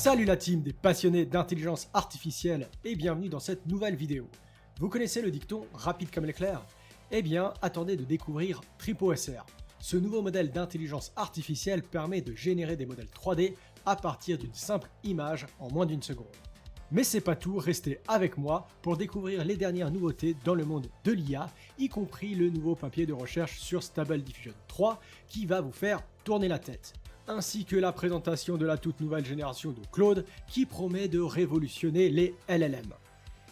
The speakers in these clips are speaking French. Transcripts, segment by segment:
Salut la team des passionnés d'intelligence artificielle et bienvenue dans cette nouvelle vidéo. Vous connaissez le dicton « rapide comme l'éclair » ? Eh bien, attendez de découvrir TrypoSR. Ce nouveau modèle d'intelligence artificielle permet de générer des modèles 3D à partir d'une simple image en moins d'une seconde. Mais c'est pas tout, restez avec moi pour découvrir les dernières nouveautés dans le monde de l'IA, y compris le nouveau papier de recherche sur Stable Diffusion 3 qui va vous faire tourner la tête, ainsi que la présentation de la toute nouvelle génération de Claude qui promet de révolutionner les LLM.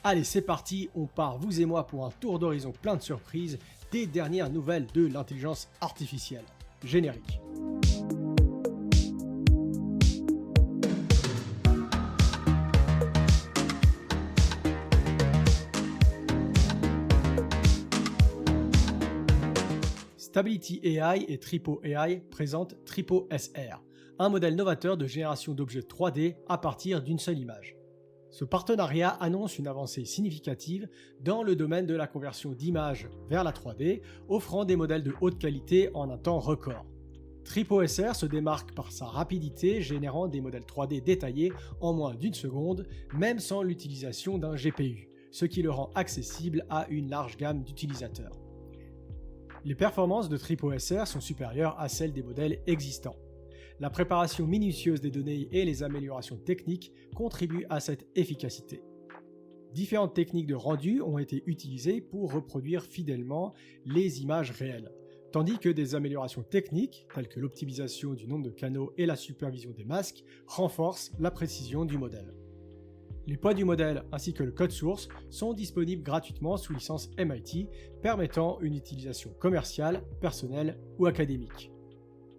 Allez, c'est parti, on part vous et moi pour un tour d'horizon plein de surprises des dernières nouvelles de l'intelligence artificielle. Générique. Stability AI et TrypoAI présentent TrypoSR, un modèle novateur de génération d'objets 3D à partir d'une seule image. Ce partenariat annonce une avancée significative dans le domaine de la conversion d'images vers la 3D, offrant des modèles de haute qualité en un temps record. TrypoSR se démarque par sa rapidité, générant des modèles 3D détaillés en moins d'une seconde, même sans l'utilisation d'un GPU, ce qui le rend accessible à une large gamme d'utilisateurs. Les performances de TrypoSR sont supérieures à celles des modèles existants. La préparation minutieuse des données et les améliorations techniques contribuent à cette efficacité. Différentes techniques de rendu ont été utilisées pour reproduire fidèlement les images réelles, tandis que des améliorations techniques, telles que l'optimisation du nombre de canaux et la supervision des masques, renforcent la précision du modèle. Les poids du modèle ainsi que le code source sont disponibles gratuitement sous licence MIT, permettant une utilisation commerciale, personnelle ou académique.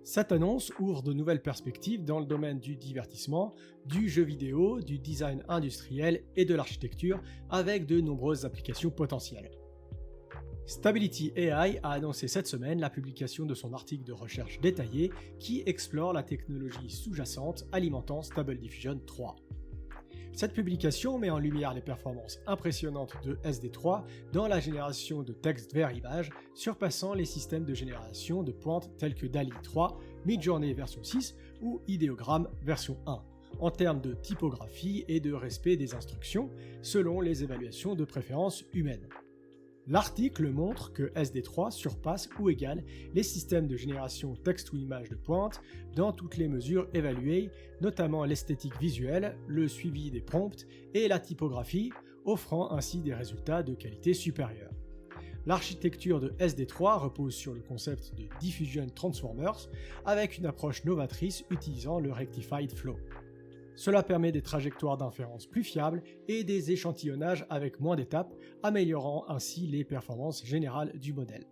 Cette annonce ouvre de nouvelles perspectives dans le domaine du divertissement, du jeu vidéo, du design industriel et de l'architecture, avec de nombreuses applications potentielles. Stability AI a annoncé cette semaine la publication de son article de recherche détaillé qui explore la technologie sous-jacente alimentant Stable Diffusion 3. Cette publication met en lumière les performances impressionnantes de SD3 dans la génération de texte vers image, surpassant les systèmes de génération de pointe tels que DALL-E 3, Midjourney version 6 ou Ideogram version 1, en termes de typographie et de respect des instructions, selon les évaluations de préférence humaines. L'article montre que SD3 surpasse ou égale les systèmes de génération texte ou image de pointe dans toutes les mesures évaluées, notamment l'esthétique visuelle, le suivi des prompts et la typographie, offrant ainsi des résultats de qualité supérieure. L'architecture de SD3 repose sur le concept de Diffusion Transformers avec une approche novatrice utilisant le Rectified Flow. Cela permet des trajectoires d'inférence plus fiables et des échantillonnages avec moins d'étapes, améliorant ainsi les performances générales du modèle.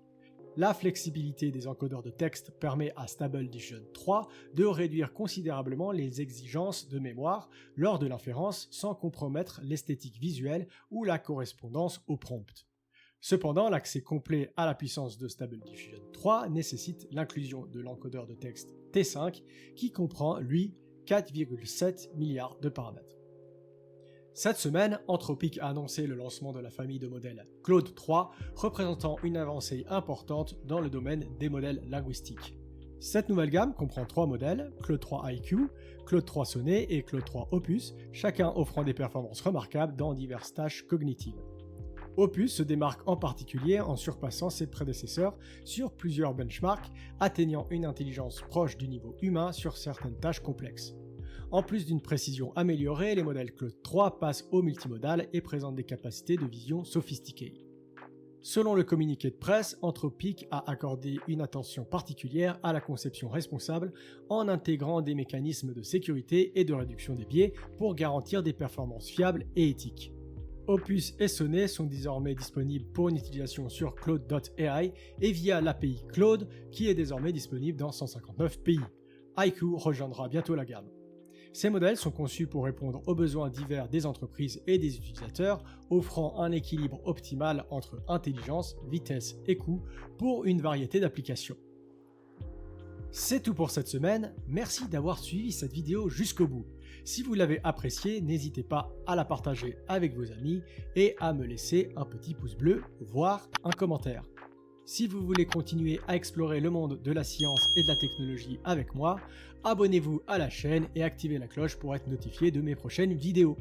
La flexibilité des encodeurs de texte permet à Stable Diffusion 3 de réduire considérablement les exigences de mémoire lors de l'inférence sans compromettre l'esthétique visuelle ou la correspondance au prompt. Cependant, l'accès complet à la puissance de Stable Diffusion 3 nécessite l'inclusion de l'encodeur de texte T5 qui comprend, lui, 4,7 milliards de paramètres. Cette semaine, Anthropic a annoncé le lancement de la famille de modèles Claude 3, représentant une avancée importante dans le domaine des modèles linguistiques. Cette nouvelle gamme comprend 3 modèles, Claude 3 IQ, Claude 3 Sonnet et Claude 3 Opus, chacun offrant des performances remarquables dans diverses tâches cognitives. Opus se démarque en particulier en surpassant ses prédécesseurs sur plusieurs benchmarks, atteignant une intelligence proche du niveau humain sur certaines tâches complexes. En plus d'une précision améliorée, les modèles Claude 3 passent au multimodal et présentent des capacités de vision sophistiquées. Selon le communiqué de presse, Anthropic a accordé une attention particulière à la conception responsable en intégrant des mécanismes de sécurité et de réduction des biais pour garantir des performances fiables et éthiques. Opus et Sonnet sont désormais disponibles pour une utilisation sur Claude.ai et via l'API Claude qui est désormais disponible dans 159 pays. IQ rejoindra bientôt la gamme. Ces modèles sont conçus pour répondre aux besoins divers des entreprises et des utilisateurs, offrant un équilibre optimal entre intelligence, vitesse et coût pour une variété d'applications. C'est tout pour cette semaine, merci d'avoir suivi cette vidéo jusqu'au bout. Si vous l'avez appréciée, n'hésitez pas à la partager avec vos amis et à me laisser un petit pouce bleu, voire un commentaire. Si vous voulez continuer à explorer le monde de la science et de la technologie avec moi, abonnez-vous à la chaîne et activez la cloche pour être notifié de mes prochaines vidéos.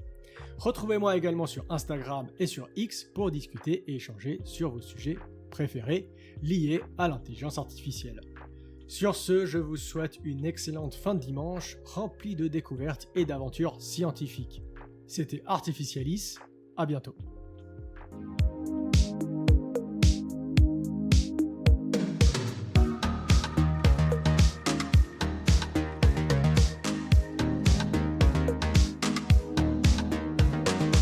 Retrouvez-moi également sur Instagram et sur X pour discuter et échanger sur vos sujets préférés liés à l'intelligence artificielle. Sur ce, je vous souhaite une excellente fin de dimanche remplie de découvertes et d'aventures scientifiques. C'était Artificialis, à bientôt.